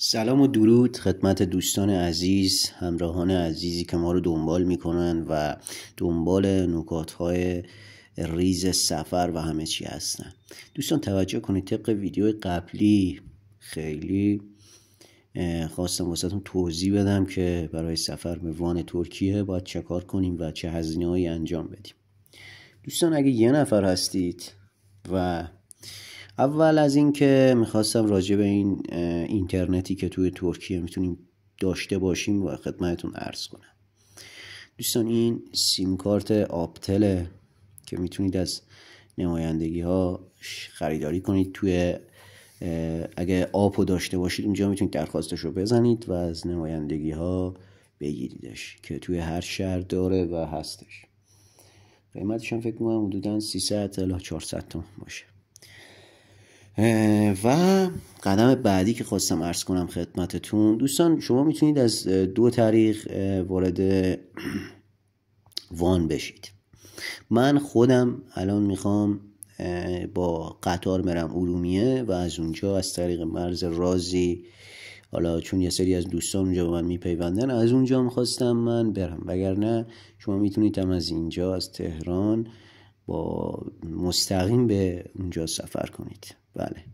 سلام و درود خدمت دوستان عزیز، همراهان عزیزی که ما رو دنبال میکنن و دنبال نکاتهای ریز سفر و همه چی هستن. دوستان توجه کنید، طبق ویدیو قبلی خیلی خواستم واسهتون توضیح بدم که برای سفر به وان ترکیه باید چه کار کنیم و چه هزینه‌هایی انجام بدیم. دوستان اگه یه نفر هستید و اول از این که میخواستم راجع به این اینترنتی که توی ترکیه میتونیم داشته باشیم و خدمتتون عرض کنم. دوستان این سیم کارت آپتله که میتونید از نمایندگی ها خریداری کنید. توی اگه آپو داشته باشید اونجا میتونید درخواستش رو بزنید و از نمایندگی ها بگیریدش که توی هر شهر داره و هستش. قیمتش هم فکر کنم حدوداً 300 الی 400 تومان باشه. و قدم بعدی که خواستم عرض کنم خدمتتون دوستان، شما میتونید از دو طریق وارد وان بشید. من خودم الان میخوام با قطار برم ارومیه و از اونجا از طریق مرز رازی، حالا چون یه سری از دوستان اونجا به من میپیوندن، از اونجا میخواستم من برم. وگرنه شما میتونید هم از اینجا از تهران با مستقیم به اونجا سفر کنید. بله،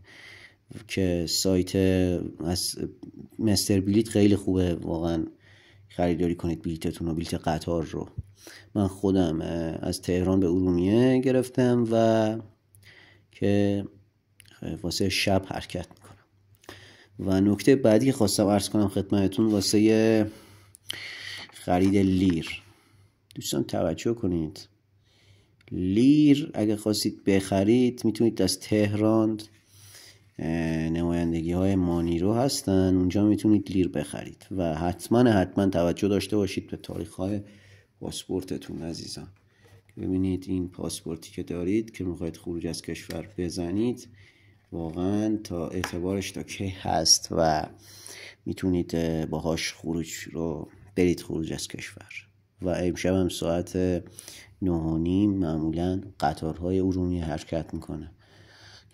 که سایت از مستر بلیت خیلی خوبه، واقعا خریداری کنید بلیتتون و بلیت قطار رو. من خودم از تهران به ارومیه گرفتم و که واسه شب حرکت میکنم. و نکته بعدی که خواستم عرض کنم خدمتتون واسه خرید لیر. دوستان توجه کنید، لیر اگه خواستید بخرید میتونید از تهران، نمایندگی های مانیرو هستن، اونجا میتونید لیر بخرید و حتما توجه داشته باشید به تاریخ های پاسپورتتون عزیزان. ببینید این پاسپورتی که دارید که میخواید خروج از کشور بزنید واقعا تا اعتبارش تا کی هست و میتونید باهاش برید خروج از کشور. و امشب هم ساعت 9:30 معمولا قطارهای ارومیه حرکت میکنه.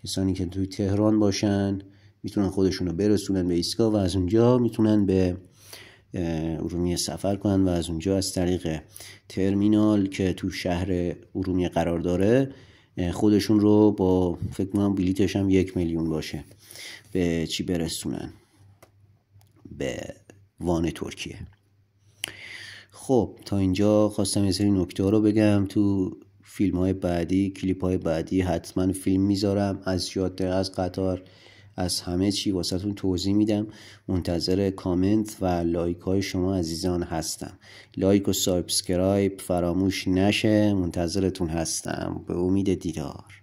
کسانی که توی تهران باشن میتونن خودشونو برسونن به ایستگاه و از اونجا میتونن به ارومیه سفر کنن و از اونجا از طریق ترمینال که تو شهر ارومیه قرار داره خودشون رو با فکر کنم بلیتش هم 1 میلیون باشه به چی برسونن؟ به وان ترکیه. خب تا اینجا خواستم یه سری نکته رو بگم. تو فیلم های بعدی، کلیپ های بعدی حتما فیلم میذارم از جاده، از قطار، از همه چی واسهتون توضیح میدم. منتظر کامنت و لایک های شما عزیزان هستم. لایک و سابسکرایب فراموش نشه، منتظرتون هستم. به امید دیدار.